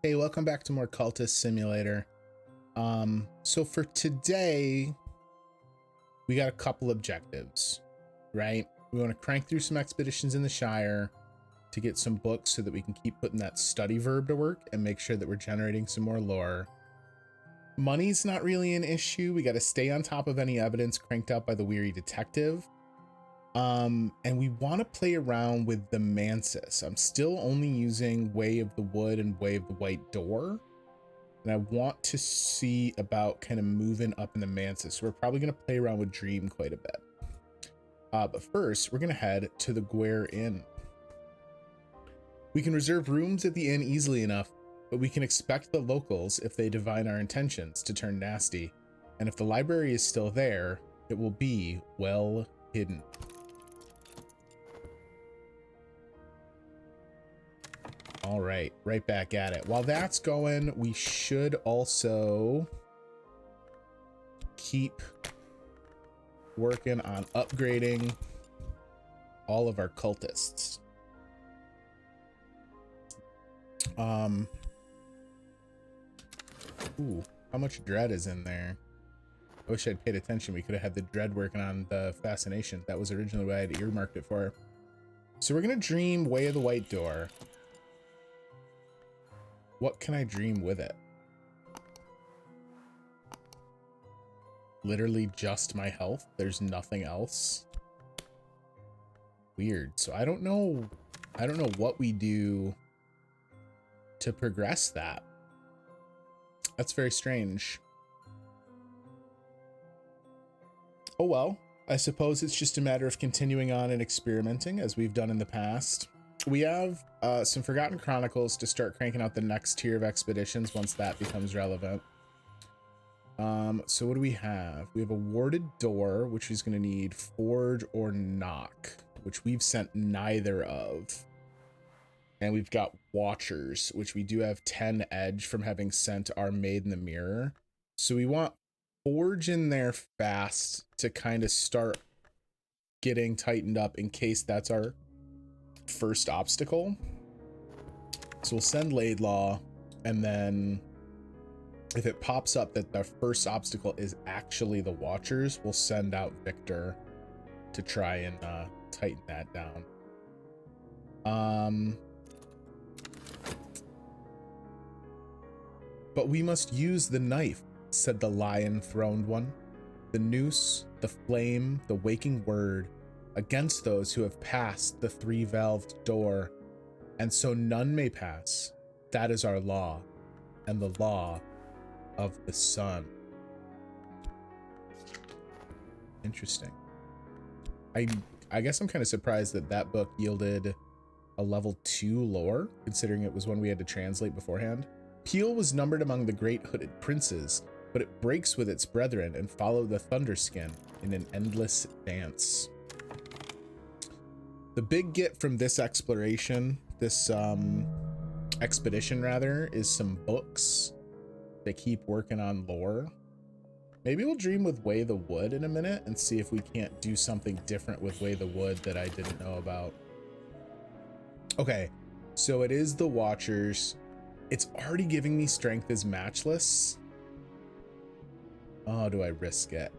Hey, welcome back to more Cultist Simulator. So for today, we got a couple objectives, right? We want to crank through some expeditions in the Shire to get some books so that we can keep putting that study verb to work and make sure that we're generating some more lore. Money's not really an issue. We got to stay on top of any evidence cranked out by the weary detective. And we want to play around with the Mansis. I'm still only using Way of the Wood and Way of the White Door. And I want to see about kind of moving up in the Mansis. So we're probably going to play around with Dream quite a bit. But first, we're going to head to the Guare Inn. We can reserve rooms at the inn easily enough, but we can expect the locals, if they divine our intentions, to turn nasty. And if the library is still there, it will be well hidden. All right, right back at it. While that's going, we should also keep working on upgrading all of our cultists. Ooh, how much dread is in there? I wish I'd paid attention. We could have had the dread working on the fascination. That was originally what I had earmarked it for. So we're gonna dream Way of the White Door. What can I dream with it? Literally just my health. There's nothing else. Weird. So I don't know what we do to progress that. That's very strange. Oh well, I suppose it's just a matter of continuing on and experimenting as we've done in the past. We have some Forgotten Chronicles to start cranking out the next tier of expeditions once that becomes relevant. So what do we have? We have a warded door, which is going to need forge or knock, which we've sent neither of. And we've got watchers, which we do have 10 edge from having sent our Maid in the Mirror. So we want forge in there fast to kind of start getting tightened up in case that's our first obstacle. So we'll send Laidlaw, and then if it pops up that the first obstacle is actually the Watchers, we'll send out Victor to try and tighten that down. But we must use the knife, said the lion-throned one, the noose, the flame, the waking word, against those who have passed the three-valved door, and so none may pass. That is our law, and the law of the sun. Interesting. I guess I'm kind of surprised that that book yielded a level 2 lore, considering it was one we had to translate beforehand. Peel was numbered among the great hooded princes, but it breaks with its brethren and follow the Thunderskin in an endless dance. The big get from this exploration, this expedition rather, is some books that keep working on lore. Maybe we'll dream with Way the Wood in a minute and see if we can't do something different with Way the Wood that I didn't know about. Okay, so it is the Watchers. It's already giving me strength as matchless. Oh, do I risk it?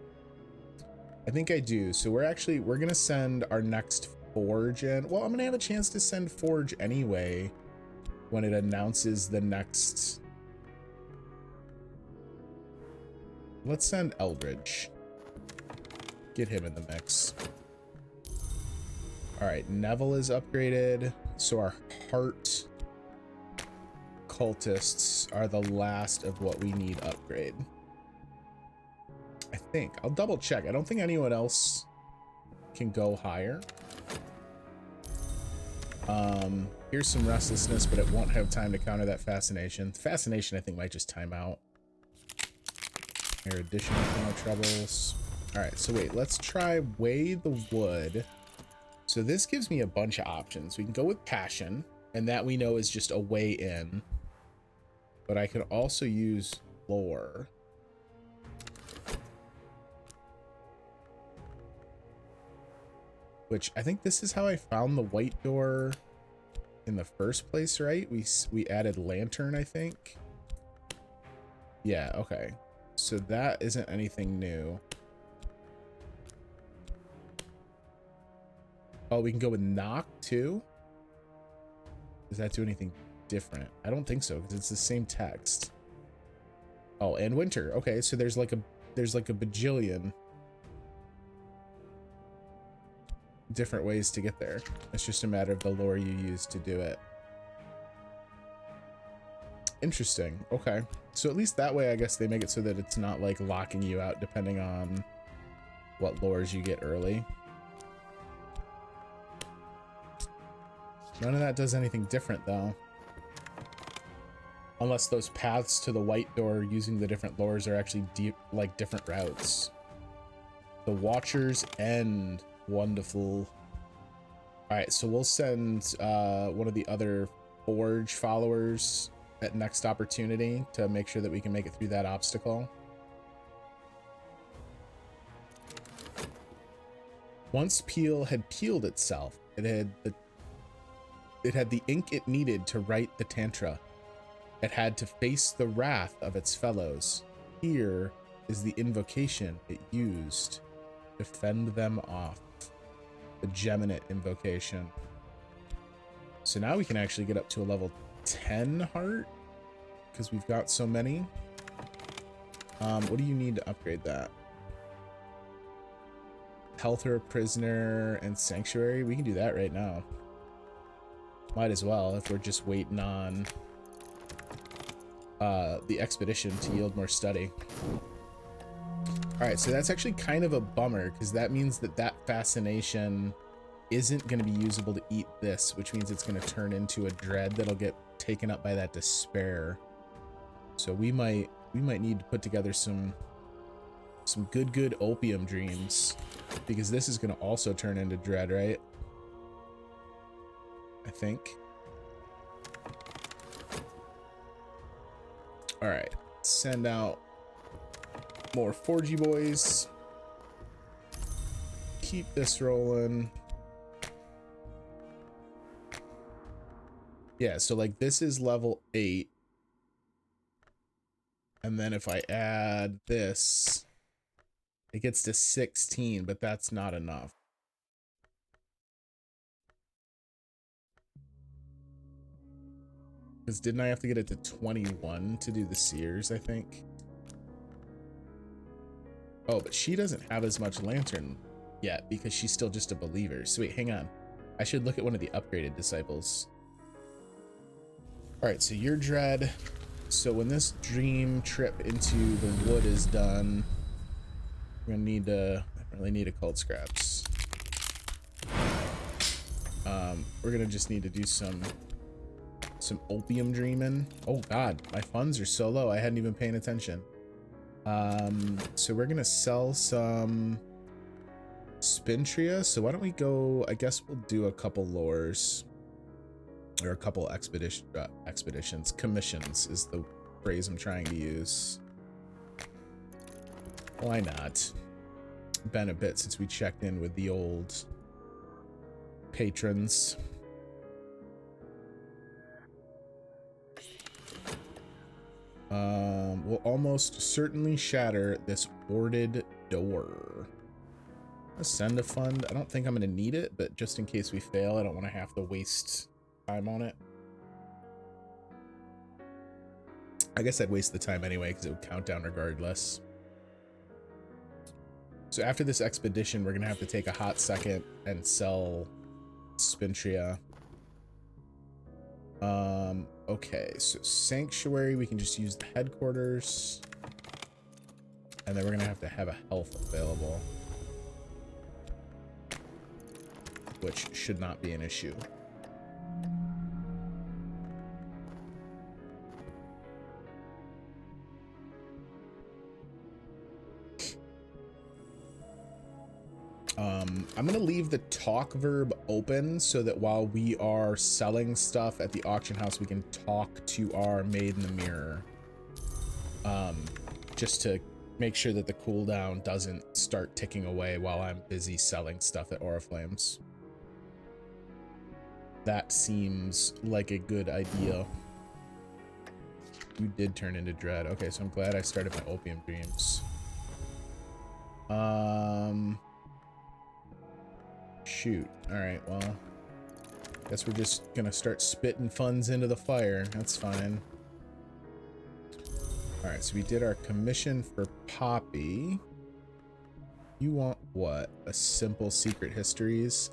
I think I do. So we're gonna send our next forge in. Well, I'm gonna have a chance to send forge anyway when it announces the next. Let's send Eldridge. Get him in the mix. All right, Neville is upgraded. So our heart cultists are the last of what we need upgrade. I think. I'll double check. I don't think anyone else can go higher. Here's some restlessness, but it won't have time to counter that fascination. Fascination, I think, might just time out. Erudition, no troubles. All right, so wait, let's try Way the Wood. So this gives me a bunch of options. We can go with Passion, and that we know is just a way in. But I can also use Lore. Which I think this is how I found the White Door in the first place, right? We added lantern, I think. Yeah, okay. So that isn't anything new. Oh, we can go with knock too? Does that do anything different? I don't think so, because it's the same text. Oh, and winter. Okay, so there's like a bajillion different ways to get there. It's just a matter of the lore you use to do it. Interesting. Okay. So at least that way, I guess they make it so that it's not like locking you out depending on what lores you get early. None of that does anything different though. Unless those paths to the white door using the different lores are actually deep, like different routes. The Watcher's End. Wonderful. All right, so we'll send one of the other Forge followers at next opportunity to make sure that we can make it through that obstacle. Once Peel had peeled itself, it had the ink it needed to write the Tantra. It had to face the wrath of its fellows. Here is the invocation it used to fend them off. The Geminate invocation. So now we can actually get up to a level 10 heart because we've got so many. What do you need to upgrade that? Helter, Prisoner, and Sanctuary. We can do that right now. Might as well if we're just waiting on the expedition to yield more study. All right, so that's actually kind of a bummer because that means that that fascination isn't going to be usable to eat this, which means it's going to turn into a dread that'll get taken up by that despair. So we might need to put together some good opium dreams because this is going to also turn into dread, right? I think. All right, send out more 4G boys. Keep this rolling. Yeah, so like this is level 8. And then if I add this, it gets to 16, but that's not enough. Because didn't I have to get it to 21 to do the Seers, I think? Oh, but she doesn't have as much lantern yet because she's still just a believer. So wait, hang on. I should look at one of the upgraded disciples. All right, so you're dread. So when this dream trip into the wood is done, we're gonna need to, I really need occult scraps. We're gonna just need to do some opium dreaming. Oh God, my funds are so low. I hadn't even paying attention. So we're gonna sell some Spintria. So why don't we go, I guess we'll do a couple lores or a couple expeditions. Commissions is the phrase I'm trying to use. Why not? Been a bit since we checked in with the old patrons. We'll almost certainly shatter this boarded door. Send a fund. I don't think I'm going to need it, but just in case we fail, I don't want to have to waste time on it. I guess I'd waste the time anyway because it would count down regardless. So after this expedition, we're going to have to take a hot second and sell Spintria. Okay, so Sanctuary, we can just use the headquarters. And then we're going to have a health available. Which should not be an issue. I'm going to leave the talk verb open so that while we are selling stuff at the auction house, we can talk to our maid in the mirror. Just to make sure that the cooldown doesn't start ticking away while I'm busy selling stuff at Oriflames. that seems like a good idea. You did turn into dread. Okay, so I'm glad I started my opium dreams. Shoot. All right, well, guess we're just gonna start spitting funds into the fire. That's fine. All right, so we did our commission for Poppy. You want what? A simple secret histories.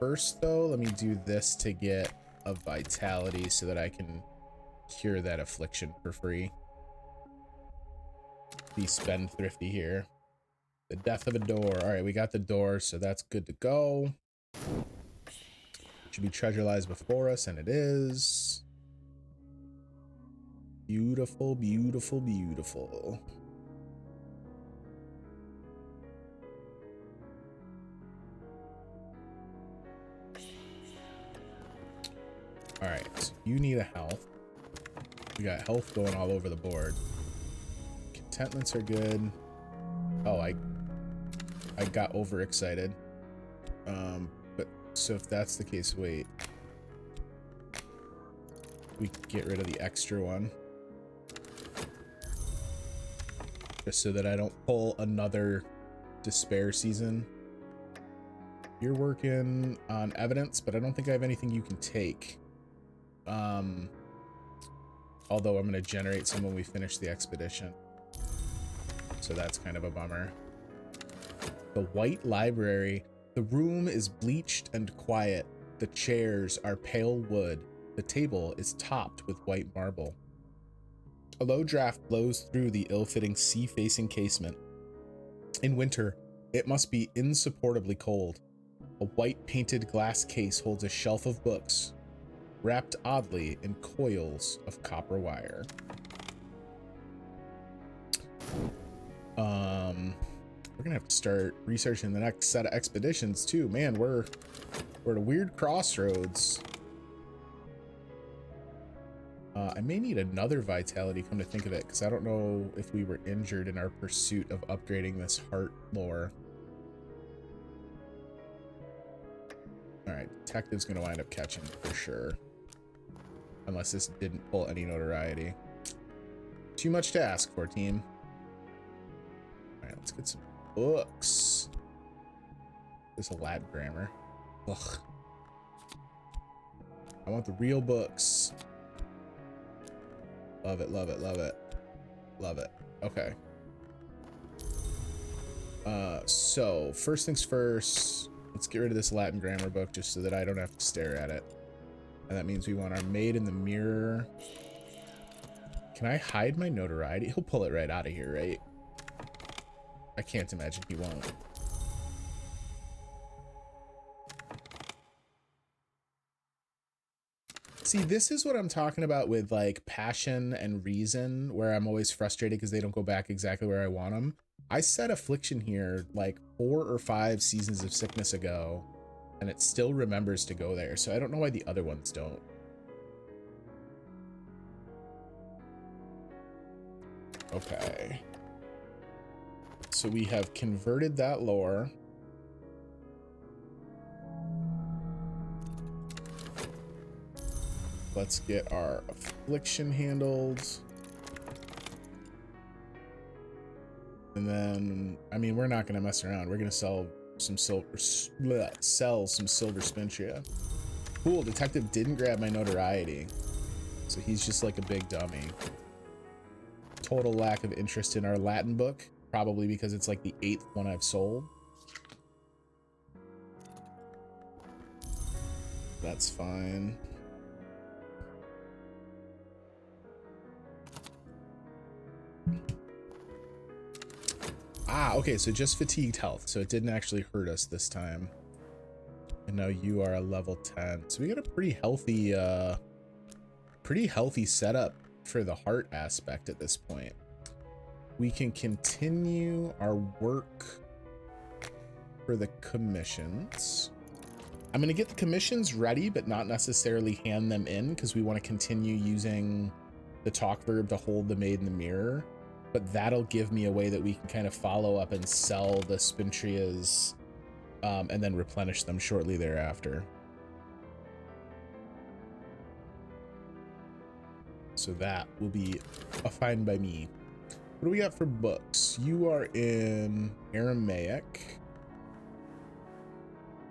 First though, let me do this to get a vitality so that I can cure that affliction for free. Be spendthrifty here. The death of a door. All right, we got the door, so that's good to go. Should be treasure lies before us, and it is. Beautiful, beautiful, beautiful. All right, so you need a health. We got health going all over the board. Contentments are good. Oh, I got overexcited. But so if that's the case, wait. We can get rid of the extra one. Just so that I don't pull another despair season. You're working on evidence, but I don't think I have anything you can take. Although I'm going to generate some when we finish the expedition. So that's kind of a bummer. The White Library. The room is bleached and quiet. The chairs are pale wood. The table is topped with white marble. A low draft blows through the ill-fitting sea-facing casement. In winter, it must be insupportably cold. A white painted glass case holds a shelf of books, wrapped oddly in coils of copper wire. We're gonna have to start researching the next set of expeditions too. Man, we're at a weird crossroads. I may need another vitality, come to think of it, because I don't know if we were injured in our pursuit of upgrading this heart lore. All right, detective's gonna wind up catching for sure. Unless this didn't pull any notoriety. Too much to ask for, team. All right, let's get some books. There's a Latin grammar. Ugh. I want the real books. Love it, love it, love it. Love it. Okay. So first things first, let's get rid of this Latin grammar book just so that I don't have to stare at it. And that means we want our maid in the mirror. Can I hide my notoriety? He'll pull it right out of here, right? I can't imagine he won't. See, this is what I'm talking about with like passion and reason, where I'm always frustrated because they don't go back exactly where I want them. I set affliction here like 4 or 5 seasons of sickness ago, and it still remembers to go there. So I don't know why the other ones don't. Okay. So we have converted that lore. Let's get our affliction handled. And then, I mean, we're not going to mess around. We're going to sell some silver, sell some silver spintria. Cool, detective didn't grab my notoriety. So he's just like a big dummy. Total lack of interest in our Latin book. Probably because it's like the 8th one I've sold. That's fine. Ah, okay, so just fatigued health, so it didn't actually hurt us this time. And now you are a level 10. So we got a pretty healthy setup for the heart aspect at this point. We can continue our work for the commissions. I'm going to get the commissions ready, but not necessarily hand them in, because we want to continue using the talk verb to hold the maid in the mirror. But that'll give me a way that we can kind of follow up and sell the spintrias and then replenish them shortly thereafter. So that will be a fine by me. What do we got for books? You are in Aramaic,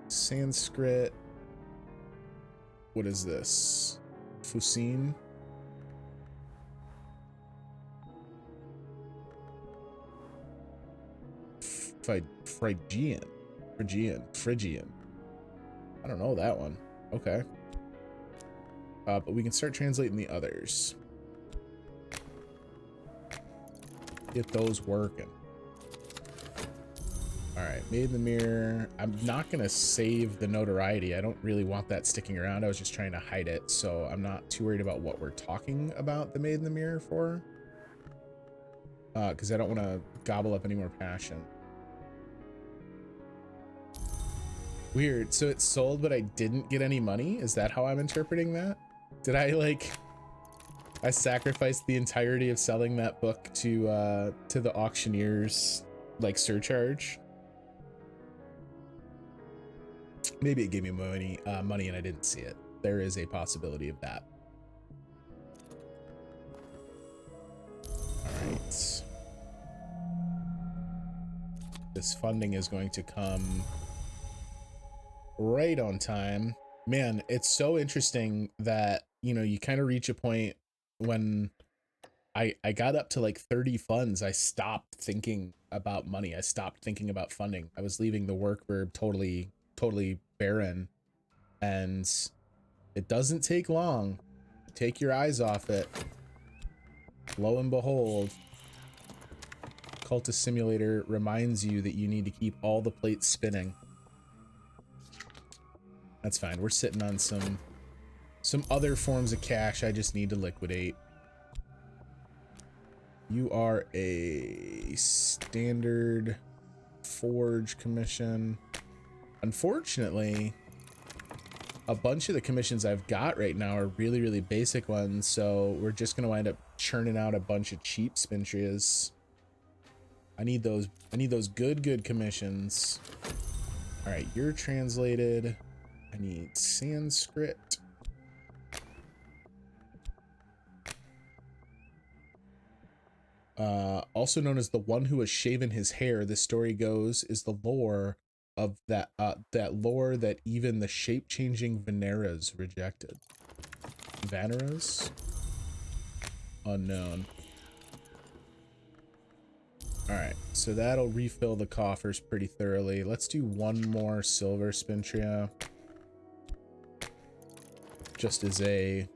Sanskrit. What is this? Fusin? Phrygian. I don't know that one. Okay. But we can start translating the others. Get those working. All right, Made in the Mirror. I'm not gonna save the notoriety. I don't really want that sticking around. I was just trying to hide it, so I'm not too worried about what we're talking about the Made in the Mirror for. Because I don't want to gobble up any more passion. Weird. So it sold, but I didn't get any money? Is that how I'm interpreting that? Did I I sacrificed the entirety of selling that book to the auctioneer's surcharge? Maybe it gave me money and I didn't see it. There is a possibility of that. All right. This funding is going to come right on time. Man, it's so interesting that, you kind of reach a point when I got up to like 30 funds, I stopped thinking about money. I stopped thinking about funding. I was leaving the work verb totally barren. And it doesn't take long. Take your eyes off it. Lo and behold, Cultist Simulator reminds you that you need to keep all the plates spinning. That's fine. We're sitting on some other forms of cash I just need to liquidate. You are a standard forge commission. Unfortunately, a bunch of the commissions I've got right now are really basic ones, so we're just gonna wind up churning out a bunch of cheap spintrias. I need those good commissions. All right, you're translated. I need Sanskrit. Also known as the one who has shaven his hair, the story goes, is the lore of that lore that even the shape-changing Veneras rejected. Veneras? Unknown. All right, so that'll refill the coffers pretty thoroughly. Let's do one more silver spintria, just as a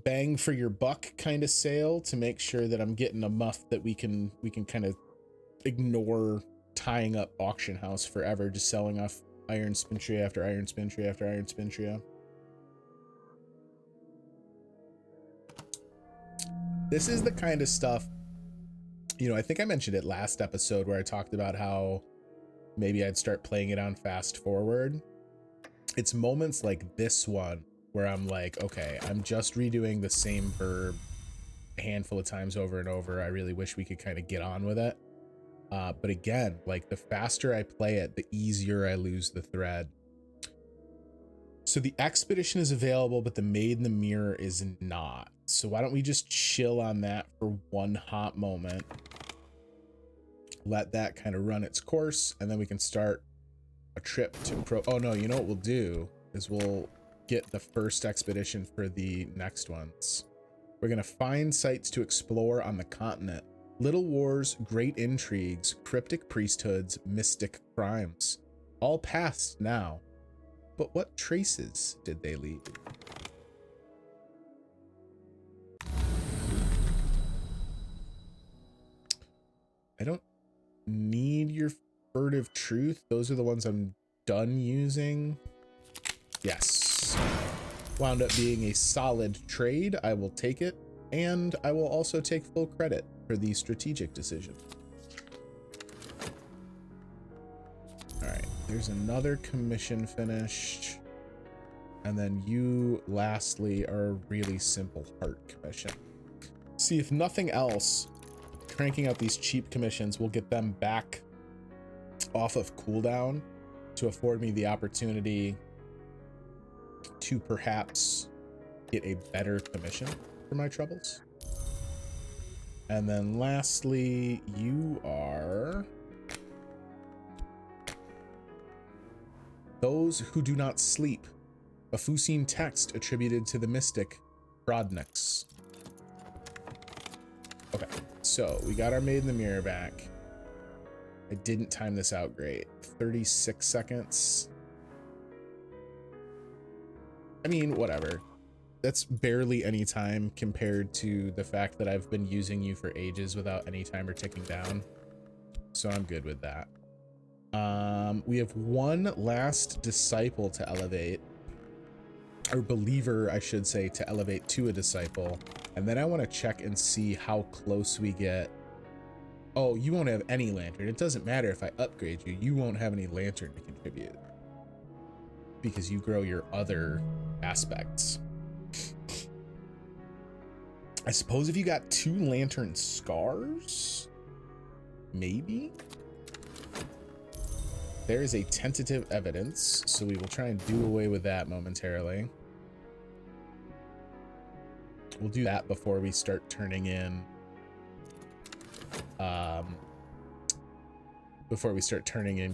bang for your buck kind of sale, to make sure that I'm getting enough that we can kind of ignore tying up auction house forever, just selling off iron spintria after iron spintria after iron spintria. This is the kind of stuff, I think I mentioned it last episode where I talked about how maybe I'd start playing it on fast forward. It's moments like this one where I'm like, okay, I'm just redoing the same verb a handful of times over and over. I really wish we could kind of get on with it. But again, like the faster I play it, the easier I lose the thread. So the expedition is available, but the Made in the Mirror is not. So why don't we just chill on that for one hot moment? Let that kind of run its course, and then we can start a trip to oh no, you know what we'll do is we'll get the first expedition for the next ones. We're gonna find sites to explore on the continent. Little wars, great intrigues, cryptic priesthoods, mystic crimes. All past now. But what traces did they leave? I don't need your furtive truth. Those are the ones I'm done using. Yes. Wound up being a solid trade. I will take it. And I will also take full credit for the strategic decision. All right, there's another commission finished. And then you lastly are a really simple heart commission. See, if nothing else, cranking out these cheap commissions will get them back off of cooldown to afford me the opportunity to perhaps get a better commission. for my troubles. And then lastly, you are those who do not sleep. A Fusine text attributed to the mystic Brodnix. Okay, so we got our Maid in the Mirror back. I didn't time this out great. 36 seconds. I mean, whatever. That's barely any time compared to the fact that I've been using you for ages without any timer ticking down. So I'm good with that. We have one last disciple to elevate, or believer, I should say, to elevate to a disciple. And then I want to check and see how close we get. Oh, you won't have any lantern. It doesn't matter if I upgrade you. You won't have any lantern to contribute because you grow your other aspects. I suppose if you got 2 lantern scars, maybe. There is a tentative evidence, so we will try and do away with that momentarily. We'll do that before we start turning in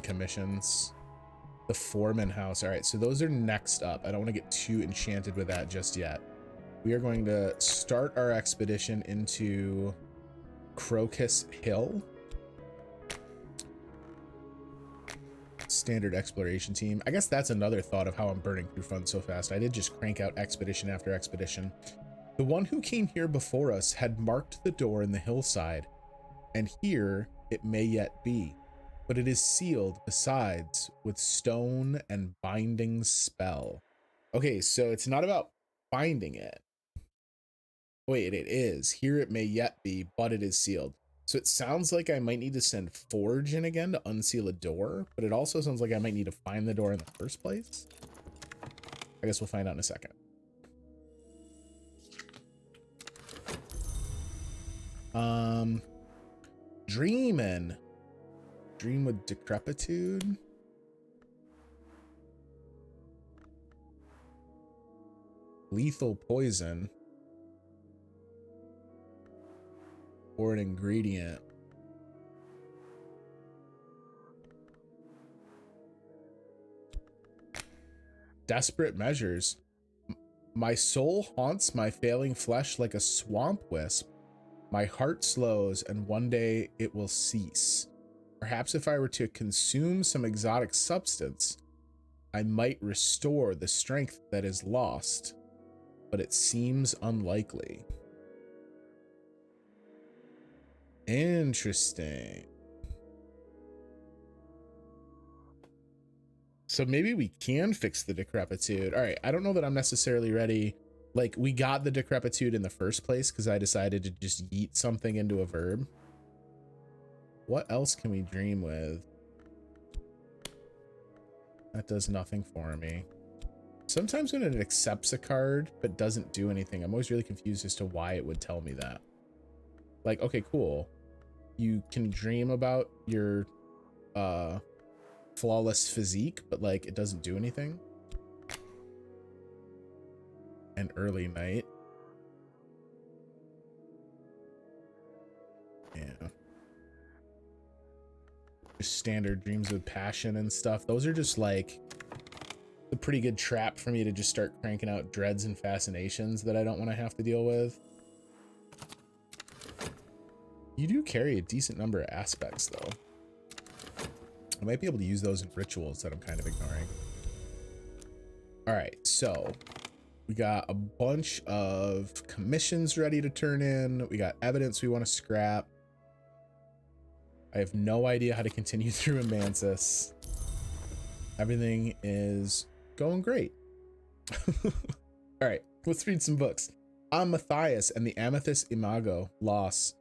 commissions. The Foreman house. All right, so those are next up. I don't want to get too enchanted with that just yet. We are going to start our expedition into Crocus Hill. Standard exploration team. I guess that's another thought of how I'm burning through funds so fast. I did just crank out expedition after expedition. The one who came here before us had marked the door in the hillside, and here it may yet be, but it is sealed besides with stone and binding spell. Okay, so it's not about finding it. Wait, it is. Here it may yet be, but it is sealed. So it sounds like I might need to send Forge in again to unseal a door, but it also sounds like I might need to find the door in the first place. I guess we'll find out in a second. Dreamin'. Dream with decrepitude. Lethal poison. Or an ingredient. Desperate measures. My soul haunts my failing flesh like a swamp wisp. My heart slows, and one day it will cease. Perhaps if I were to consume some exotic substance, I might restore the strength that is lost, but it seems unlikely. Interesting. So maybe we can fix the decrepitude. All right, I don't know that I'm necessarily ready. Like, we got the decrepitude in the first place because I decided to just yeet something into a verb. What else can we dream with? That does nothing for me. Sometimes when it accepts a card but doesn't do anything, I'm always really confused as to why it would tell me that. Like, okay, cool. You can dream about your flawless physique, but like it doesn't do anything. An early night. Yeah. Just standard dreams with passion and stuff. Those are just like a pretty good trap for me to just start cranking out dreads and fascinations that I don't want to have to deal with. You do carry a decent number of aspects though. I might be able to use those in rituals that I'm kind of ignoring. All right, so we got a bunch of commissions ready to turn in. We got evidence we want to scrap. I have no idea how to continue through Amansis. Everything is going great. All right, let's read some books. I'm Matthias and the Amethyst Imago, Loss.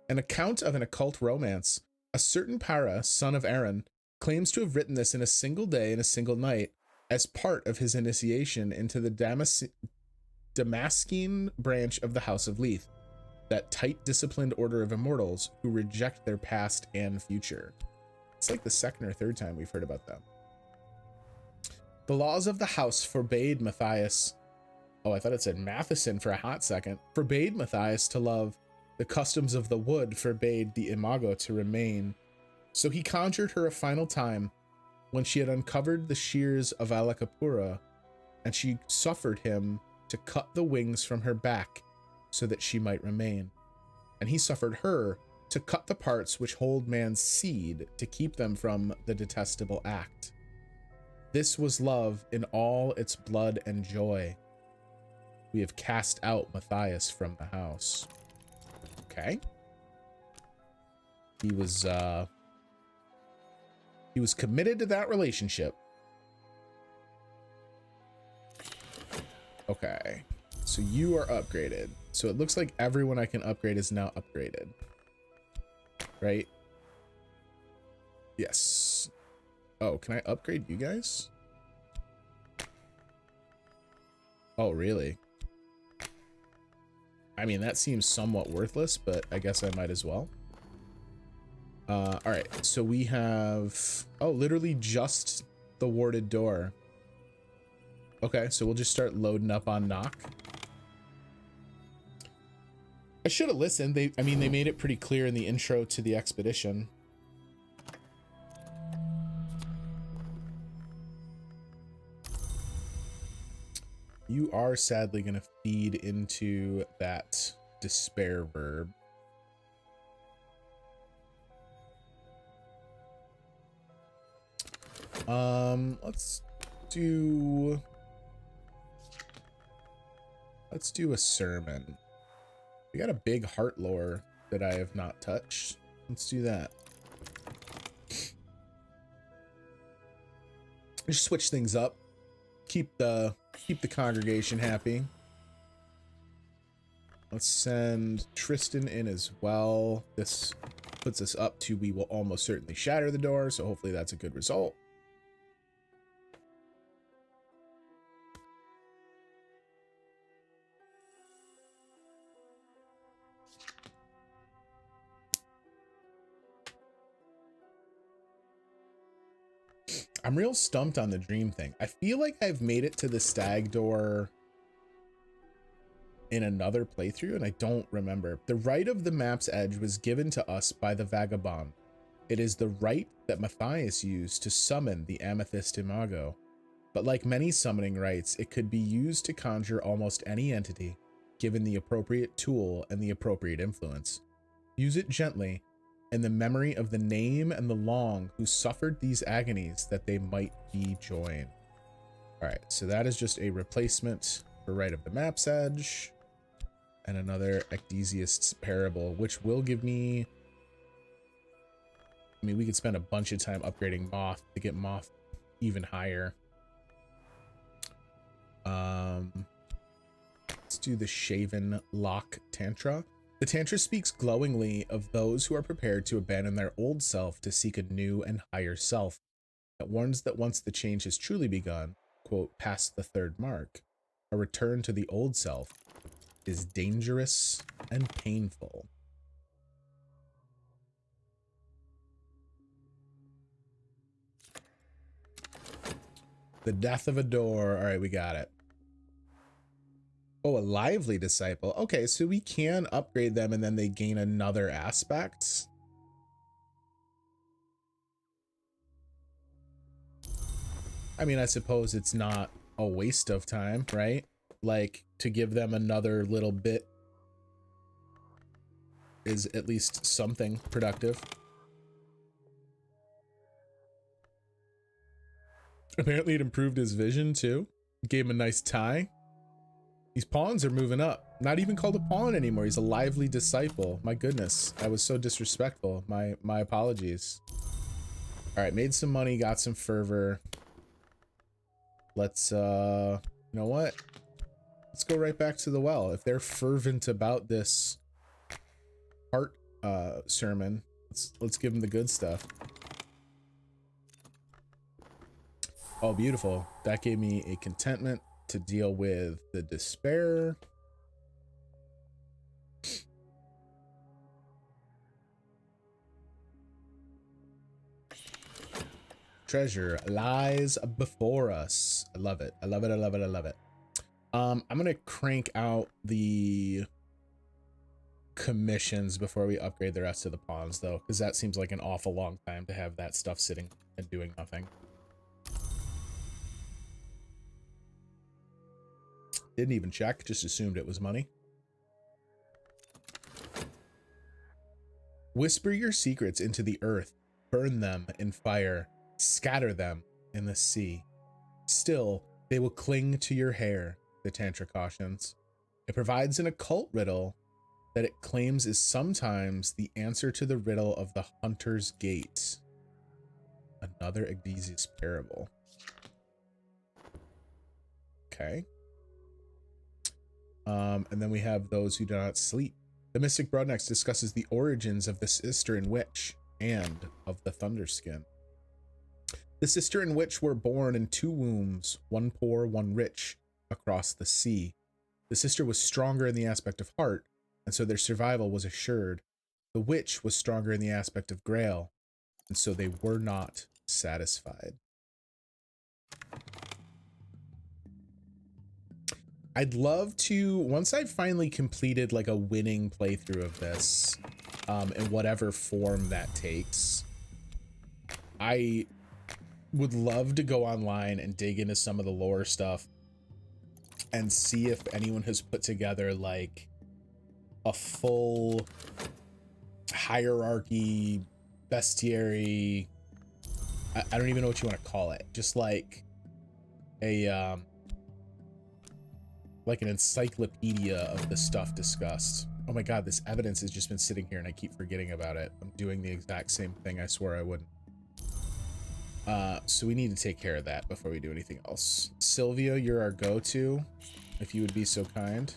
An account of an occult romance. A certain Para, son of Aaron, claims to have written this in a single day and a single night as part of his initiation into the Damascene branch of the House of Leith, that tight, disciplined order of immortals who reject their past and future. It's like the second or third time we've heard about them. The laws of the house forbade Matthias. oh, I thought it said Matheson for a hot second, forbade Matthias to love. The customs of the wood forbade the imago to remain. So he conjured her a final time when she had uncovered the shears of Alakapura, and she suffered him to cut the wings from her back so that she might remain. And he suffered her to cut the parts which hold man's seed to keep them from the detestable act. This was love in all its blood and joy. We have cast out Matthias from the house. Okay. He was committed to that relationship. Okay. So you are upgraded. So it looks like everyone I can upgrade is now upgraded. Right? Yes. Oh, can I upgrade you guys? Oh, really? I mean, that seems somewhat worthless, but I guess I might as well. All right, so we have, oh, literally just the warded door. Okay, so we'll just start loading up on knock. I should have listened. I mean, they made it pretty clear in the intro to the expedition. You are sadly going to feed into that despair verb. Let's do a sermon. We got a big heart lore that I have not touched. Let's do that. Just switch things up. Keep the congregation happy. Let's send Tristan in as well. This puts us up to we will almost certainly shatter the door, so hopefully that's a good result. I'm real stumped on the dream thing. I feel like I've made it to the stag door in another playthrough, and I don't remember. The right of the map's edge was given to us by the vagabond. It is the right that Matthias used to summon the amethyst imago. But like many summoning rites, it could be used to conjure almost any entity, given the appropriate tool and the appropriate influence. Use it gently, in the memory of the name and the long who suffered these agonies that they might be joined. All right, so that is just a replacement for right of the map's edge and another Ecdesiast's parable, which will give me, I mean, we could spend a bunch of time upgrading Moth to get Moth even higher. Let's do the Shaven Lock Tantra. The Tantra speaks glowingly of those who are prepared to abandon their old self to seek a new and higher self. It warns that once the change has truly begun, quote, past the third mark, a return to the old self is dangerous and painful. The death of a door. All right, we got it. Oh, a lively disciple. Okay, so we can upgrade them and then they gain another aspect. I mean, I suppose it's not a waste of time, right? Like, to give them another little bit is at least something productive. Apparently it improved his vision too. Gave him a nice tie. These pawns are moving up. Not even called a pawn anymore. He's a lively disciple. My goodness, I was so disrespectful. My apologies. All right, made some money, got some fervor. Let's, you know what? Let's go right back to the well. If they're fervent about this heart sermon, let's give them the good stuff. Oh, beautiful. That gave me a contentment to deal with the despair. Treasure lies before us. I love it. I love it. I love it. I love it. I'm gonna crank out the commissions before we upgrade the rest of the pawns, though, because that seems like an awful long time to have that stuff sitting and doing nothing. Didn't even check, just assumed it was money. Whisper your secrets into the earth, burn them in fire, scatter them in the sea. Still, they will cling to your hair, the Tantra cautions. It provides an occult riddle that it claims is sometimes the answer to the riddle of the Hunter's Gate. Another Igdesi's parable. Okay. And then we have those who do not sleep. The Mystic Broadnecks discusses the origins of the Sister and Witch and of the Thunderskin. The Sister and Witch were born in 2 wombs, one poor, one rich, across the sea. The sister was stronger in the aspect of heart, and so their survival was assured. The witch was stronger in the aspect of grail, and so they were not satisfied. I'd love to, once I've finally completed like a winning playthrough of this, in whatever form that takes, I would love to go online and dig into some of the lore stuff and see if anyone has put together like a full hierarchy, bestiary, I don't even know what you want to call it, just like a like an encyclopedia of the stuff discussed. Oh my god, this evidence has just been sitting here and I keep forgetting about it. I'm doing the exact same thing I swore I wouldn't. So we need to take care of that before we do anything else. Sylvia, you're our go-to, if you would be so kind.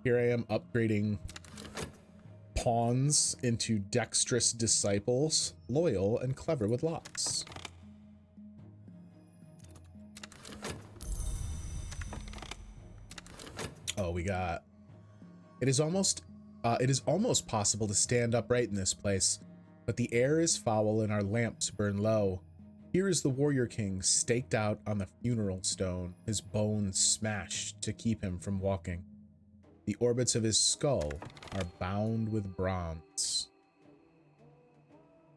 Here I am upgrading pawns into dexterous disciples, loyal and clever with lots. Oh, we got... It is almost possible to stand upright in this place, but the air is foul and our lamps burn low. Here is the warrior king staked out on the funeral stone, his bones smashed to keep him from walking. The orbits of his skull are bound with bronze.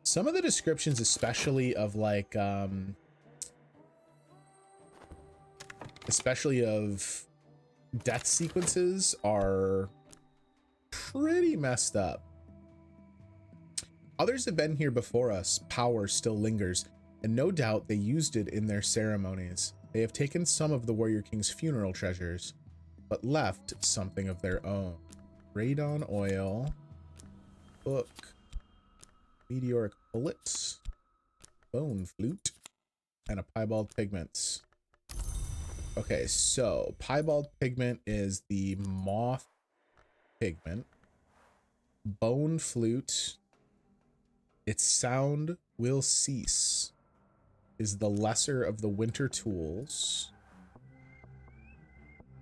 Some of the descriptions, especially of like, especially of death sequences, are pretty messed up. Others have been here before us. Power still lingers, and no doubt they used it in their ceremonies. They have taken some of the warrior king's funeral treasures, but left something of their own. Radon oil, book, meteoric bullets, bone flute, and a piebald pigment. Okay, so piebald pigment is the moth pigment. Bone flute, its sound will cease, is the lesser of the winter tools.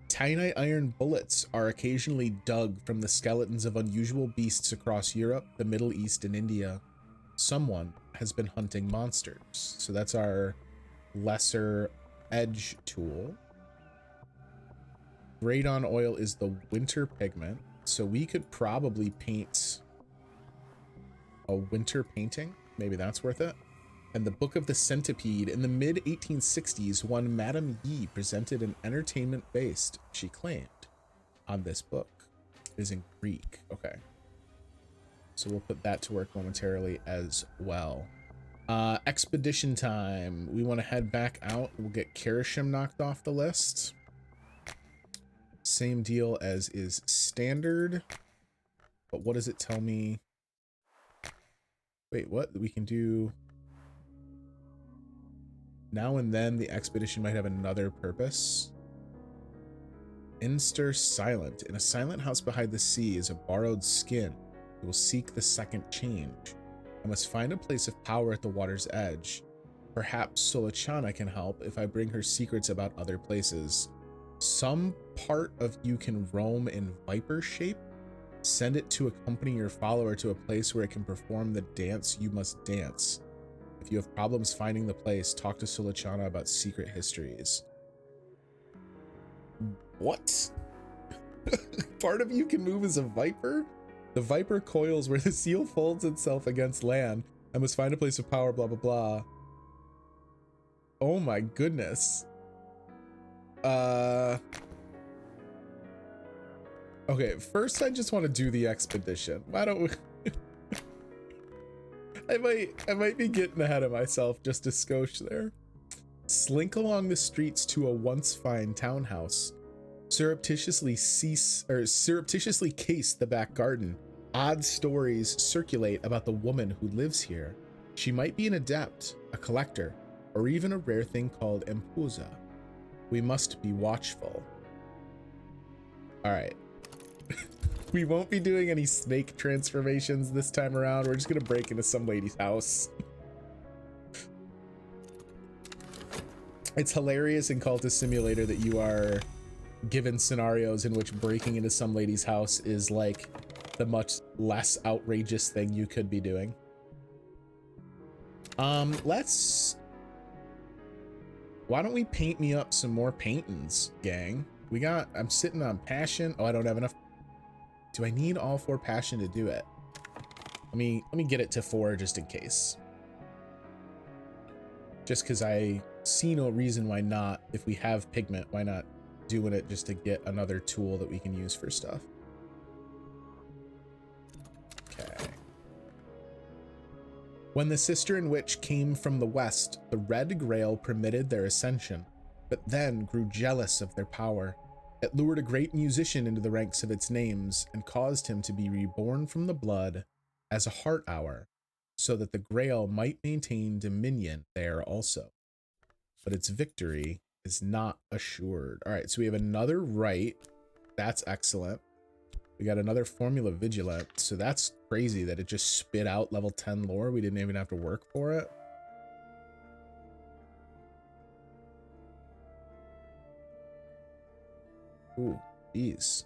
Titanite iron bullets are occasionally dug from the skeletons of unusual beasts across Europe, the Middle East, and India. Someone has been hunting monsters. So that's our lesser edge tool. Radon oil is the winter pigment. So we could probably paint a winter painting. Maybe that's worth it. And the Book of the Centipede. In the mid-1860s, one Madame Yi presented an entertainment based, she claimed, on this book. It is in Greek. Okay. So we'll put that to work momentarily as well. Expedition time. We want to head back out. We'll get Karashim knocked off the list. Same deal as is standard. But what does it tell me? Wait, what? We can do... Now and then the expedition might have another purpose. Instir silent. In a silent house behind the sea is a borrowed skin. We will seek the second change. I must find a place of power at the water's edge. Perhaps Solochana can help if I bring her secrets about other places. Some part of you can roam in viper shape. Send it to accompany your follower to a place where it can perform the dance you must dance. If you have problems finding the place, talk to Sulachana about secret histories. What? Part of you can move as a viper? The viper coils where the seal folds itself against land. I must find a place of power, blah, blah, blah. Oh my goodness. Okay, first I just want to do the expedition. Why don't we... I might be getting ahead of myself just a skosh there. Slink along the streets to a once fine townhouse. Surreptitiously case the back garden. Odd stories circulate about the woman who lives here. She might be an adept, a collector, or even a rare thing called empusa. We must be watchful. All right. We won't be doing any snake transformations this time around. We're just gonna break into some lady's house. It's hilarious in Cultist Simulator that you are given scenarios in which breaking into some lady's house is like the much less outrageous thing you could be doing. Why don't we paint me up some more paintings, gang? I'm sitting on passion. Oh, I don't have enough. Do I need all 4 passion to do it? Let me get it to 4 just in case. Just because I see no reason why not. If we have pigment, why not doing it just to get another tool that we can use for stuff? Okay. When the sister and witch came from the west, the Red Grail permitted their ascension, but then grew jealous of their power. It lured a great musician into the ranks of its names and caused him to be reborn from the blood as a heart hour, so that the Grail might maintain dominion there also. But its victory is not assured. All right, so we have another right. That's excellent. We got another formula vigilant. So that's crazy that it just spit out level 10 lore. We didn't even have to work for it. Ooh, geez.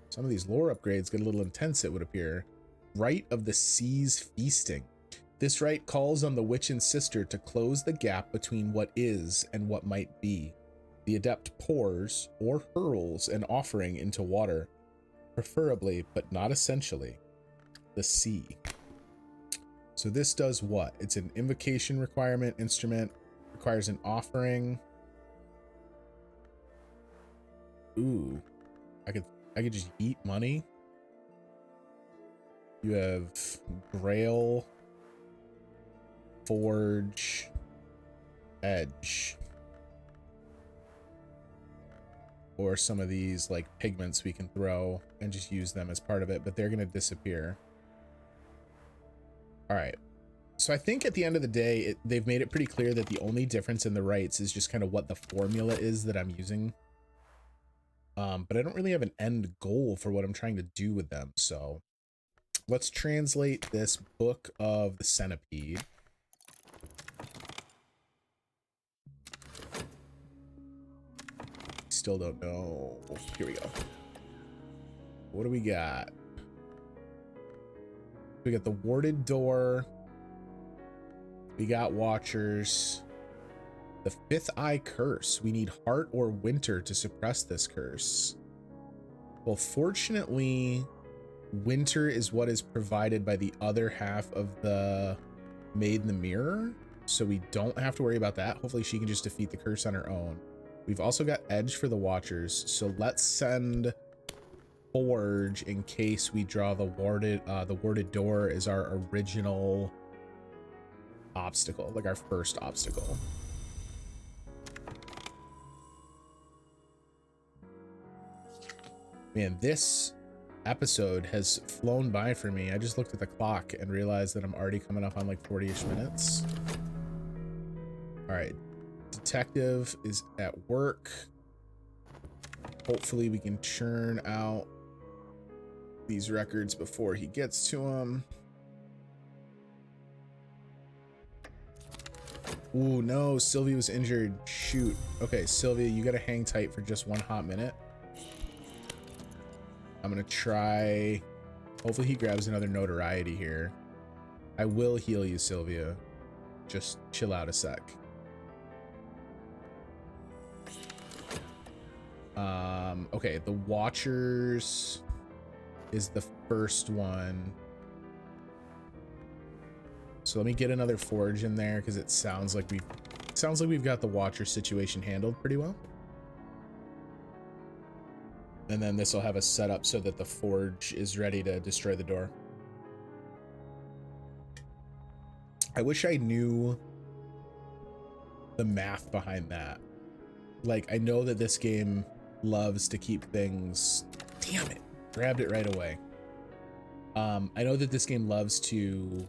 Some of these lore upgrades get a little intense, it would appear. Rite of the Seas Feasting. This rite calls on the witch and sister to close the gap between what is and what might be. The adept pours or hurls an offering into water, preferably, but not essentially, the sea. So this does what? It's an invocation requirement instrument, requires an offering. Ooh, I could just eat money. You have Grail, Forge, Edge, or some of these like pigments we can throw and just use them as part of it, but they're gonna disappear. All right, so I think at the end of the day, they've made it pretty clear that the only difference in the rights is just kind of what the formula is that I'm using. But I don't really have an end goal for what I'm trying to do with them. So let's translate this Book of the Centipede. Still don't know. Here we go. What do we got? We got the warded door. We got watchers. The 5th eye curse. We need heart or winter to suppress this curse. Well, fortunately, winter is what is provided by the other half of the Maid in the Mirror, so we don't have to worry about that. Hopefully she can just defeat the curse on her own. We've also got edge for the watchers, so let's send Forge in case we draw the warded door as our original obstacle, like our first obstacle. Man, this episode has flown by for me. I just looked at the clock and realized that I'm already coming up on like 40-ish minutes. All right, detective is at work. Hopefully we can churn out these records before he gets to them. Ooh, no, Sylvia was injured. Shoot. Okay, Sylvia, you gotta hang tight for just 1 hot minute. I'm gonna try. Hopefully he grabs another notoriety here. I will heal you, Sylvia. just chill out a sec. Okay, the Watchers is the first one. So let me get another forge in there because it sounds like we've got the Watcher situation handled pretty well. And then this will have us set up so that the forge is ready to destroy the door. I wish I knew the math behind that. Like, I know that this game loves to keep things... Damn it. Grabbed it right away. I know that this game loves to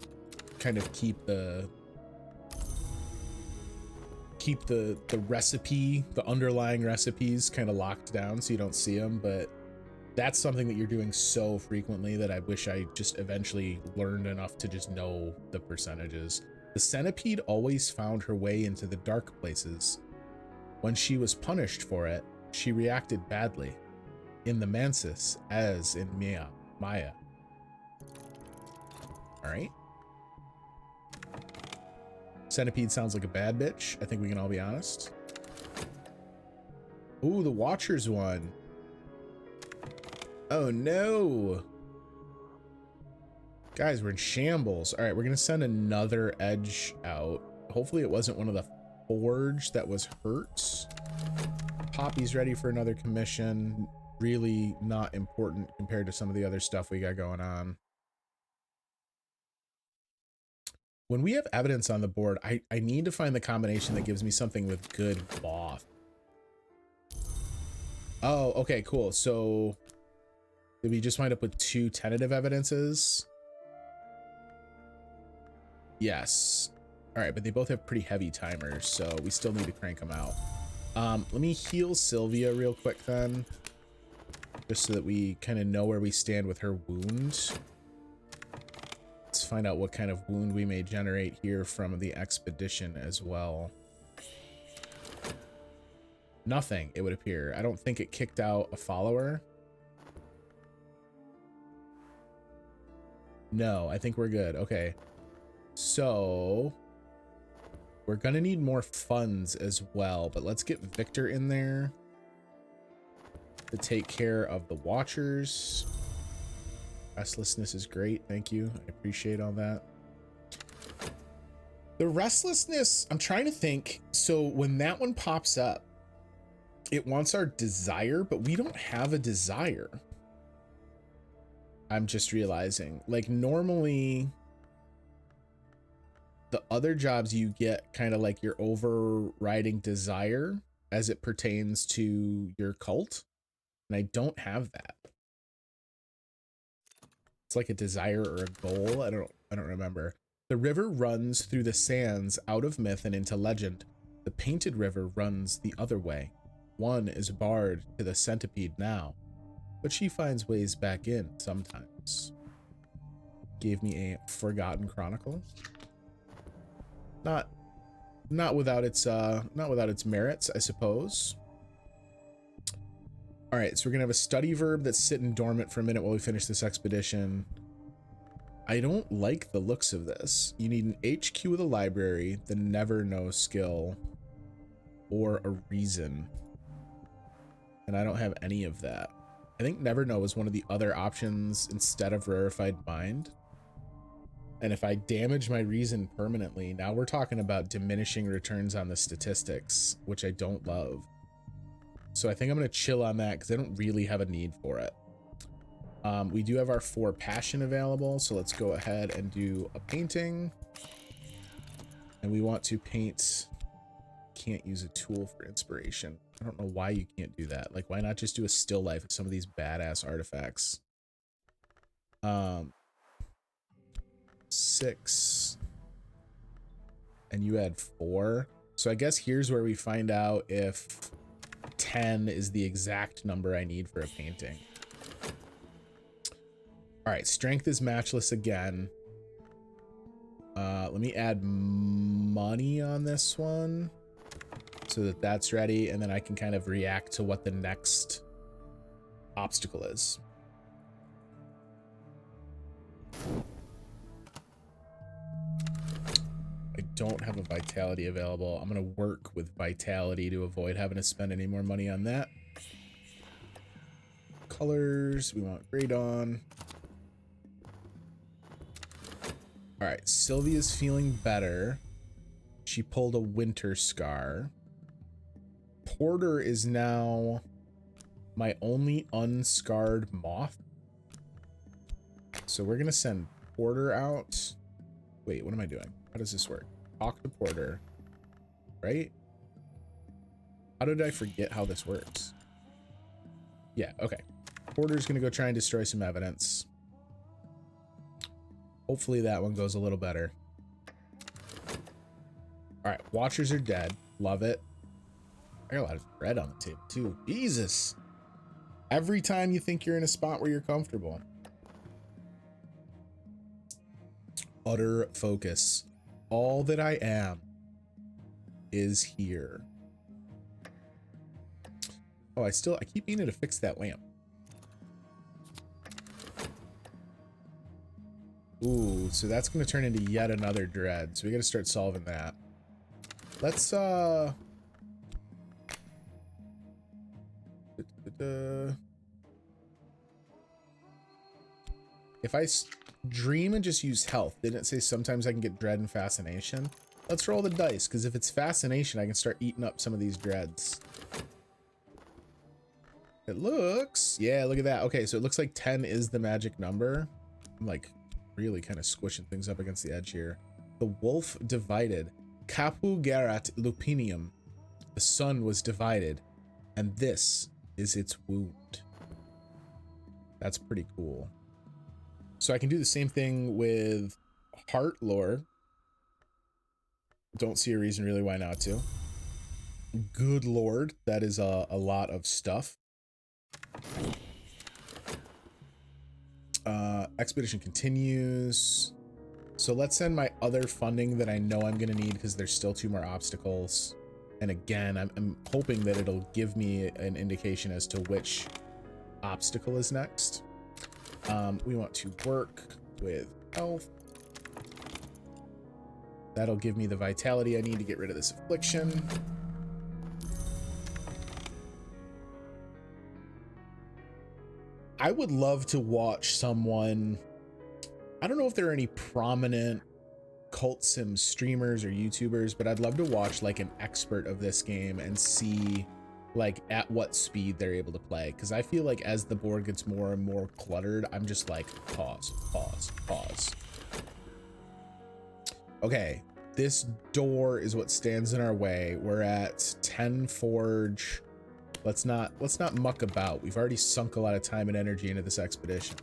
kind of keep the recipe, the underlying recipes kind of locked down so you don't see them, but that's something that you're doing so frequently that I wish I just eventually learned enough to just know the percentages. The centipede always found her way into the dark places. When she was punished for it, she reacted badly. In the Mansis, as in Maya. All right. Centipede sounds like a bad bitch. I think we can all be honest. Ooh, the Watchers one. Oh no. Guys, we're in shambles. All right, we're gonna send another edge out. Hopefully it wasn't one of the forge that was hurt. Poppy's ready for another commission. Really not important compared to some of the other stuff we got going on. When we have evidence on the board, I need to find the combination that gives me something with good both. Oh, okay, cool. So did we just wind up with 2 tentative evidences? Yes. All right, but they both have pretty heavy timers, so we still need to crank them out. Let me heal Sylvia real quick then, just so that we kind of know where we stand with her wound. Let's find out what kind of wound we may generate here from the expedition as well. Nothing, it would appear. I don't think it kicked out a follower. No, I think we're good. Okay. So we're gonna need more funds as well, but let's get Victor in there to take care of the Watchers. Restlessness is great. Thank you. I appreciate all that. The restlessness, I'm trying to think. So when that one pops up, it wants our desire, but we don't have a desire. I'm just realizing, like, normally the other jobs you get kind of like your overriding desire as it pertains to your cult. And I don't have that. It's like a desire or a goal. I don't remember. The river runs through the sands out of myth and into legend. The painted river runs the other way. One is barred to the centipede now, but she finds ways back in sometimes. Gave me a forgotten chronicle. Not without its merits, I suppose. All right, so we're gonna have a study verb that's sitting dormant for a minute while we finish this expedition. I don't like the looks of this. You need an HQ with a library, the never know skill, or a reason. And I don't have any of that. I think never know is one of the other options instead of rarefied mind. And if I damage my reason permanently, now we're talking about diminishing returns on the statistics, which I don't love. So I think I'm going to chill on that because I don't really have a need for it. We do have our 4 passion available, so let's go ahead and do a painting. And we want to paint. Can't use a tool for inspiration. I don't know why you can't do that. Like, why not just do a still life of some of these badass artifacts? 6. And you had 4. So I guess here's where we find out if 10 is the exact number I need for a painting. All right, strength is matchless again. Let me add money on this one so that that's ready, and then I can kind of react to what the next obstacle is. I don't have a vitality available. I'm going to work with vitality to avoid having to spend any more money on that. Colors, we want gray dawn. All right, Sylvia's feeling better. She pulled a winter scar. Porter is now my only unscarred moth. So we're going to send Porter out. Wait, what am I doing? How does this work? Talk to Porter, right? How did I forget how this works? Yeah, okay. Porter's going to go try and destroy some evidence. Hopefully that one goes a little better. All right, Watchers are dead. Love it. I got a lot of bread on the table too. Jesus. Every time you think you're in a spot where you're comfortable. Utter focus. All that I am is here. Oh, I keep meaning to fix that lamp. Ooh, so that's going to turn into yet another dread. So we got to start solving that. Let's, if I dream and just use health, didn't it say sometimes I can get dread and fascination? Let's roll the dice, because if it's fascination, I can start eating up some of these dreads. It looks, yeah, look at that. Okay, so it looks like 10 is the magic number. I'm like really kind of squishing things up against the edge here. The wolf divided. Capu gerat lupinium. The sun was divided, and this is its wound. That's pretty cool. So I can do the same thing with heart lore. Don't see a reason really why not to. Good lord, that is a lot of stuff. Expedition continues. So let's send my other funding that I know I'm going to need because there's still 2 more obstacles. And again, I'm hoping that it'll give me an indication as to which obstacle is next. We want to work with health. That'll give me the vitality I need to get rid of this affliction. I would love to watch someone, I don't know if there are any prominent cult sim streamers or YouTubers, but I'd love to watch like an expert of this game and see like at what speed they're able to play. Because I feel like as the board gets more and more cluttered, I'm just like pause, pause, pause. Okay, this door is what stands in our way. We're at 10 forge. Let's not muck about. We've already sunk a lot of time and energy into this expedition.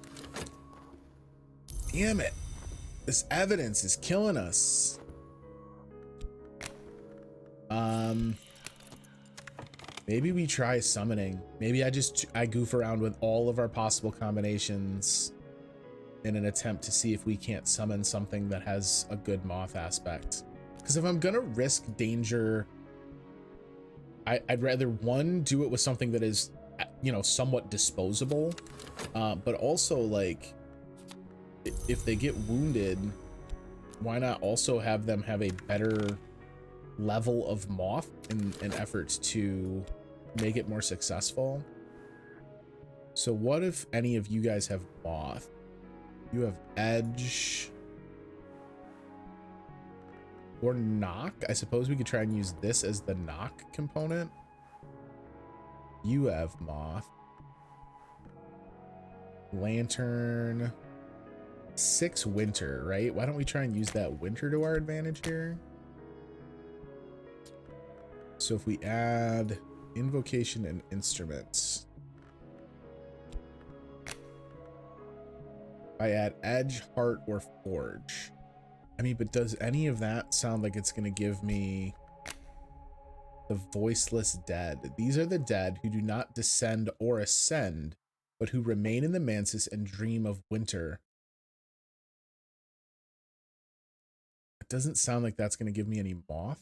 Damn it. This evidence is killing us. Maybe we try summoning. Maybe I goof around with all of our possible combinations in an attempt to see if we can't summon something that has a good moth aspect. Because if I'm gonna risk danger, I'd rather one, do it with something that is, you know, somewhat disposable, but also like if they get wounded, why not also have them have a better level of moth in efforts to make it more successful? So what if any of you guys have moth? You have edge or knock. I suppose we could try and use this as the knock component. You have moth, lantern, 6 winter, right? Why don't we try and use that winter to our advantage here? So if we add invocation and instruments, I add edge, heart, or forge. I mean, but does any of that sound like it's going to give me the voiceless dead? These are the dead who do not descend or ascend, but who remain in the mansis and dream of winter. It doesn't sound like that's going to give me any moth.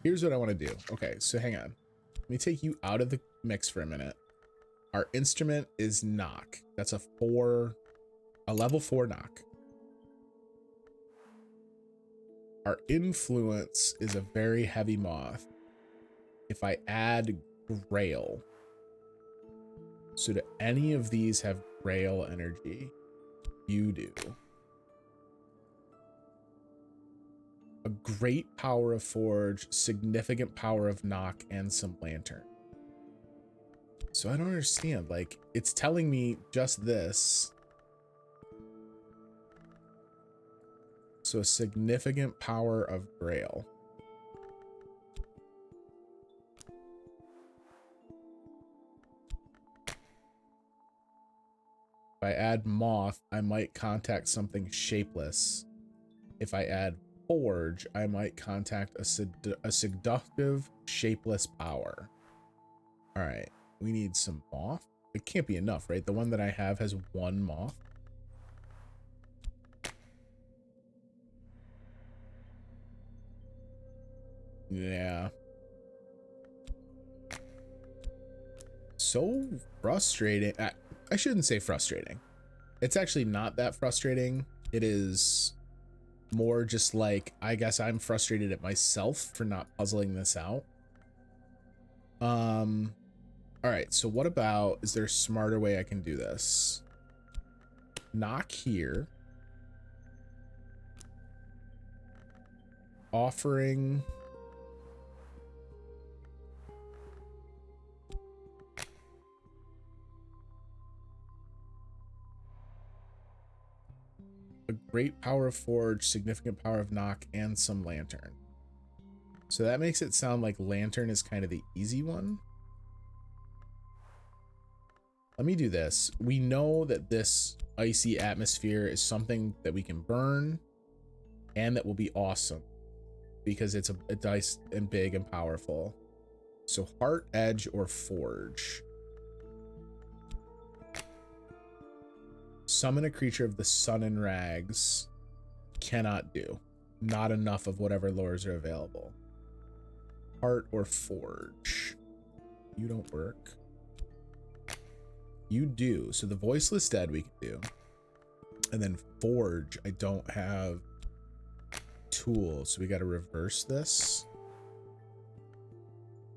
Here's what I want to do. Okay, so hang on. Let me take you out of the mix for a minute. Our instrument is knock. That's a level 4 knock. Our influence is a very heavy moth. If I add Grail, so do any of these have Grail energy? You do. A great power of Forge, significant power of Knock, and some Lantern. So I don't understand. Like, it's telling me just this. So a significant power of Grail. If I add Moth, I might contact something shapeless. If I add Forge, I might contact a seductive, shapeless power. All right, we need some Moth. It can't be enough, right? The one that I have has 1 Moth. Yeah. So frustrating. I shouldn't say frustrating. It's actually not that frustrating. It is more just like, I guess I'm frustrated at myself for not puzzling this out. All right, so what about, is there a smarter way I can do this? Knock here. Offering. A great power of Forge, significant power of Knock, and some Lantern. So that makes it sound like Lantern is kind of the easy one. Let me do this. We know that this icy atmosphere is something that we can burn and that will be awesome because it's a dice and big and powerful. So Heart, Edge, or Forge. Summon a creature of the Sun and Rags. Cannot do. Not enough of whatever lures are available. Heart or Forge. You don't work. You do. So the Voiceless Dead we can do. And then Forge, I don't have tools. So we got to reverse this.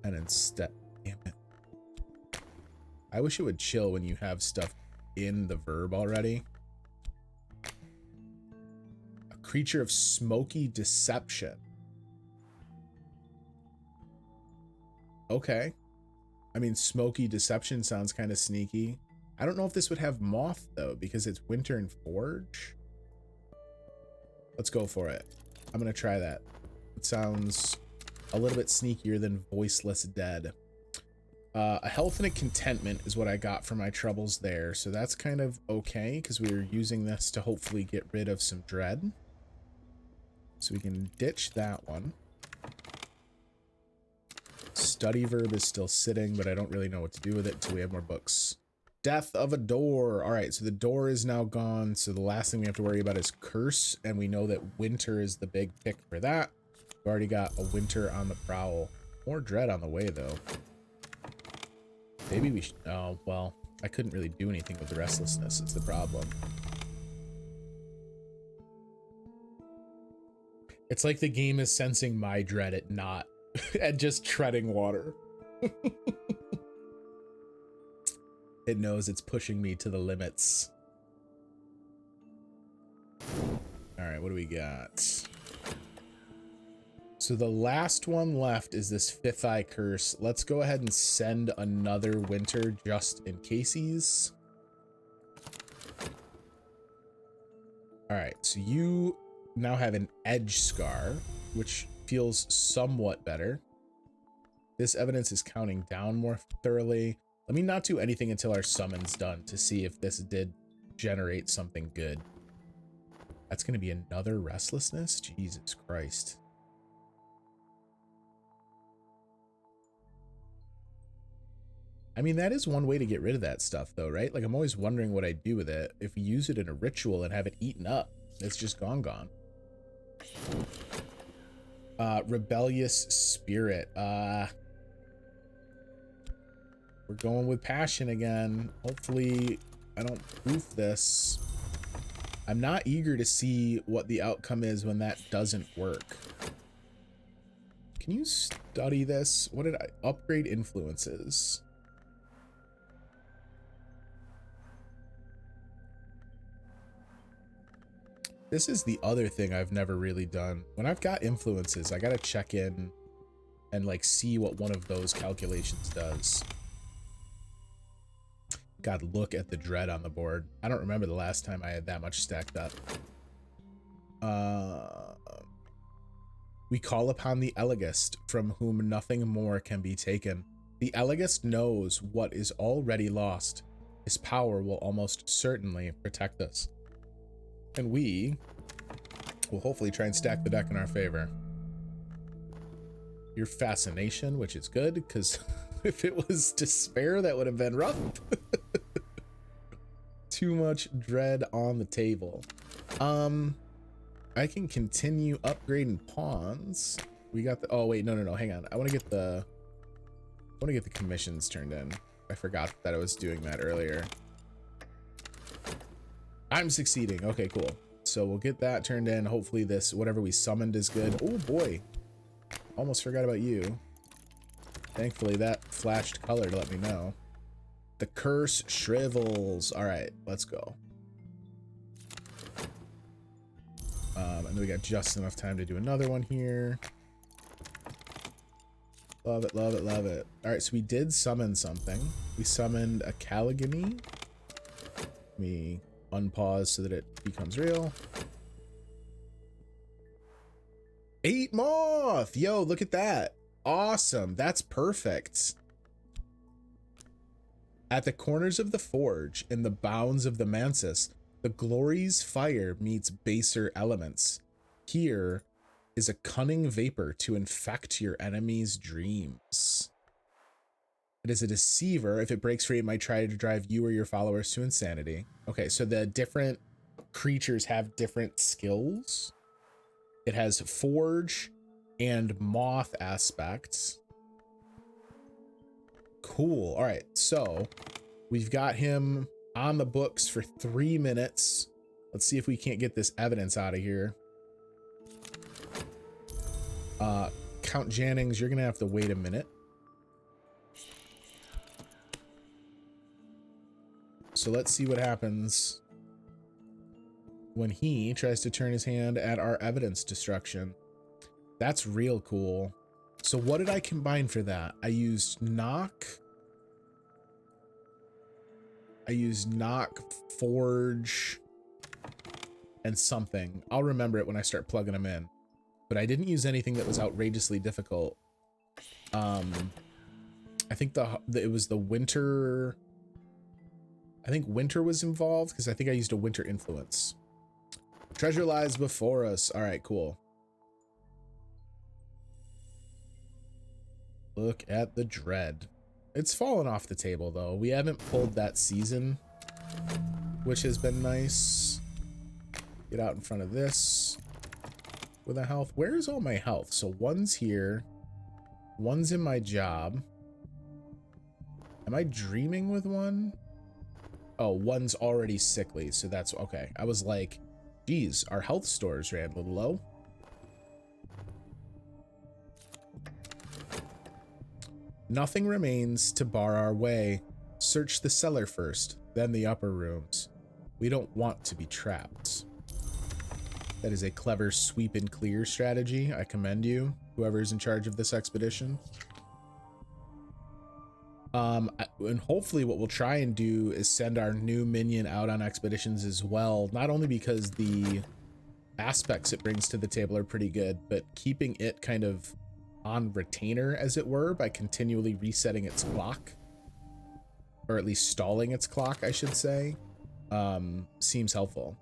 And instead, damn it. I wish it would chill when you have stuff in the verb already. A creature of smoky deception. Okay. I mean, smoky deception sounds kind of sneaky. I don't know if this would have Moth though, because it's Winter and Forge. Let's go for it. I'm gonna try that. It sounds a little bit sneakier than Voiceless Dead. A health and a contentment is what I got for my troubles there. So that's kind of okay because we were using this to hopefully get rid of some dread. So we can ditch that one. Study verb is still sitting, but I don't really know what to do with it until we have more books. Death of a door. All right, so the door is now gone. So the last thing we have to worry about is curse. And we know that winter is the big pick for that. We've already got a winter on the prowl. More dread on the way though. Maybe we should, oh, well, I couldn't really do anything with the restlessness. It's the problem. It's like the game is sensing my dread at not, at just treading water. It knows it's pushing me to the limits. All right, what do we got? So the last one left is this Fifth Eye Curse. Let's go ahead and send another winter just in cases. All right, so you now have an Edge Scar, which feels somewhat better. This evidence is counting down more thoroughly. Let me not do anything until our summon's done to see if this did generate something good. That's going to be another restlessness? Jesus Christ. I mean, that is one way to get rid of that stuff, though, right? Like, I'm always wondering what I'd do with it. If we use it in a ritual and have it eaten up, it's just gone. Rebellious Spirit. We're going with passion again. Hopefully, I don't proof this. I'm not eager to see what the outcome is when that doesn't work. Can you study this? What did I upgrade influences? This is the other thing I've never really done. When I've got influences, I gotta check in and like see what one of those calculations does. God, look at the dread on the board. I don't remember the last time I had that much stacked up. We call upon the Elegist, from whom nothing more can be taken. The Elegist knows what is already lost. His power will almost certainly protect us. And we will hopefully try and stack the deck in our favor. Your fascination, which is good, because if it was despair, that would have been rough. Too much dread on the table. I can continue upgrading pawns. We got the, oh wait, no, hang on. I want to get the commissions turned in. I forgot that I was doing that earlier. I'm succeeding. Okay, cool. So we'll get that turned in. Hopefully this, whatever we summoned is good. Oh boy. Almost forgot about you. Thankfully that flashed color to let me know. The curse shrivels. All right, let's go. And then we got just enough time to do another one here. Love it, love it, love it. All right, so we did summon something. We summoned a Caligony. We unpause so that it becomes real. 8 moth. Yo, look at that. Awesome. That's perfect. At the corners of the forge, in the bounds of the mansis, the glory's fire meets baser elements. Here is a cunning vapor to infect your enemy's dreams. It is a deceiver. If it breaks free, it might try to drive you or your followers to insanity. Okay, so the different creatures have different skills. It has forge and moth aspects. Cool. All right, so we've got him on the books for 3 minutes. Let's see if we can't get this evidence out of here. Count Jannings, you're gonna have to wait a minute. So let's see what happens when he tries to turn his hand at our evidence destruction. That's real cool. So what did I combine for that? I used knock, forge, and something. I'll remember it when I start plugging them in. But I didn't use anything that was outrageously difficult. I think it was the winter. I think winter was involved because I think I used a winter influence. Treasure lies before us. All right, cool. Look at the dread. It's fallen off the table though. We haven't pulled that season, which has been nice. Get out in front of this with a health. Where's all my health? So one's here, one's in my job. Am I dreaming with one? Oh, one's already sickly, so that's okay. I was like, geez, our health stores ran a little low. Nothing remains to bar our way. Search the cellar first, then the upper rooms. We don't want to be trapped. That is a clever sweep and clear strategy. I commend you, whoever's in charge of this expedition. And hopefully what we'll try and do is send our new minion out on expeditions as well. Not only because the aspects it brings to the table are pretty good, but keeping it kind of on retainer, as it were, by continually resetting its clock, or at least stalling its clock, I should say, seems helpful.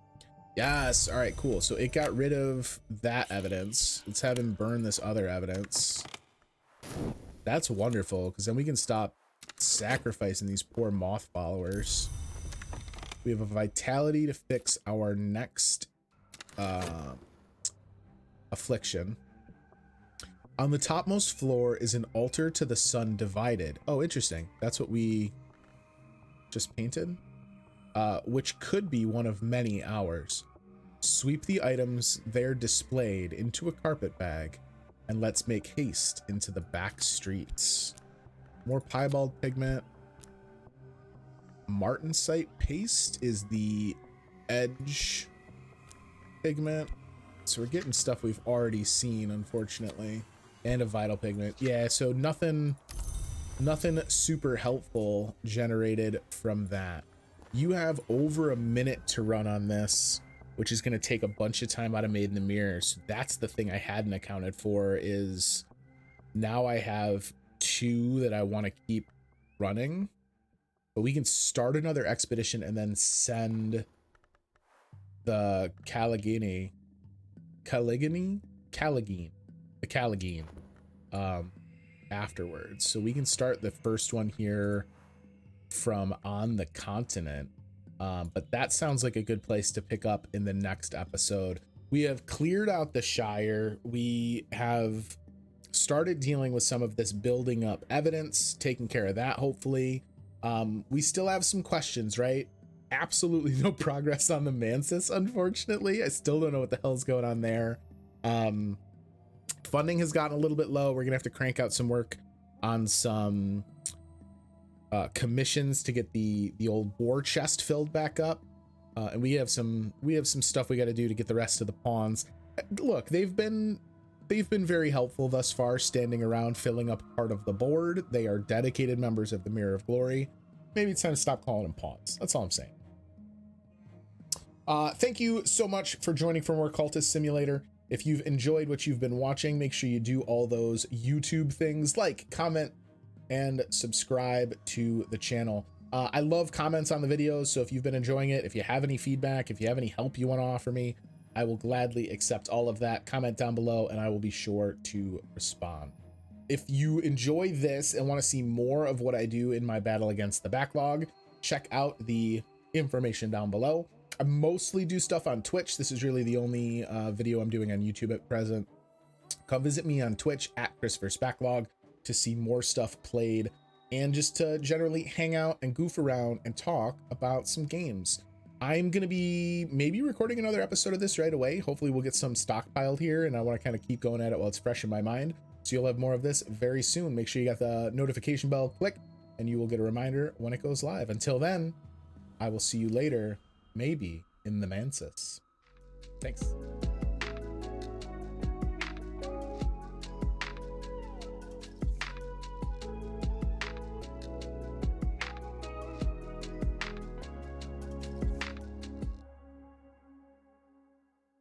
Yes. All right, cool. So it got rid of that evidence. Let's have him burn this other evidence. That's wonderful, because then we can stop sacrificing these poor moth followers. We have a vitality to fix our next affliction. On the topmost floor is an altar to the sun divided. Oh, interesting. That's what we just painted, which could be one of many hours. Sweep the items there displayed into a carpet bag, and let's make haste into the back streets. More piebald pigment. Martensite paste is the edge pigment. So we're getting stuff we've already seen, unfortunately. And a vital pigment. Yeah, so nothing super helpful generated from that. You have over a minute to run on this, which is going to take a bunch of time out of Made in the Mirror. So that's the thing I hadn't accounted for, is now I have 2 that I want to keep running. But we can start another expedition and then send the Caligine afterwards. So we can start the first one here from on the continent. But that sounds like a good place to pick up in the next episode. We have cleared out the Shire. We have started dealing with some of this building up evidence, taking care of that, hopefully. We still have some questions, right? Absolutely no progress on the Mantis, unfortunately. I still don't know what the hell's going on there. Funding has gotten a little bit low. We're gonna have to crank out some work on some commissions to get the old war chest filled back up, and we have some stuff we got to do to get the rest of the pawns. Look, they've been very helpful thus far, standing around filling up part of the board. They are dedicated members of the Mirror of Glory. Maybe it's time to stop calling them pawns. That's all I'm saying. Thank you so much for joining for more Cultist Simulator. If you've enjoyed what you've been watching, make sure you do all those YouTube things, like, comment, and subscribe to the channel. I love comments on the videos, so if you've been enjoying it, if you have any feedback, if you have any help you want to offer me, I will gladly accept all of that. Comment down below and I will be sure to respond. If you enjoy this and want to see more of what I do in my battle against the Backlog, check out the information down below. I mostly do stuff on Twitch. This is really the only video I'm doing on YouTube at present. Come visit me on Twitch at ChrisVerseBacklog to see more stuff played and just to generally hang out and goof around and talk about some games. I'm going to be maybe recording another episode of this right away. Hopefully we'll get some stockpiled here, and I want to kind of keep going at it while it's fresh in my mind. So you'll have more of this very soon. Make sure you got the notification bell click and you will get a reminder when it goes live. Until then, I will see you later, maybe in the Mantis. Thanks.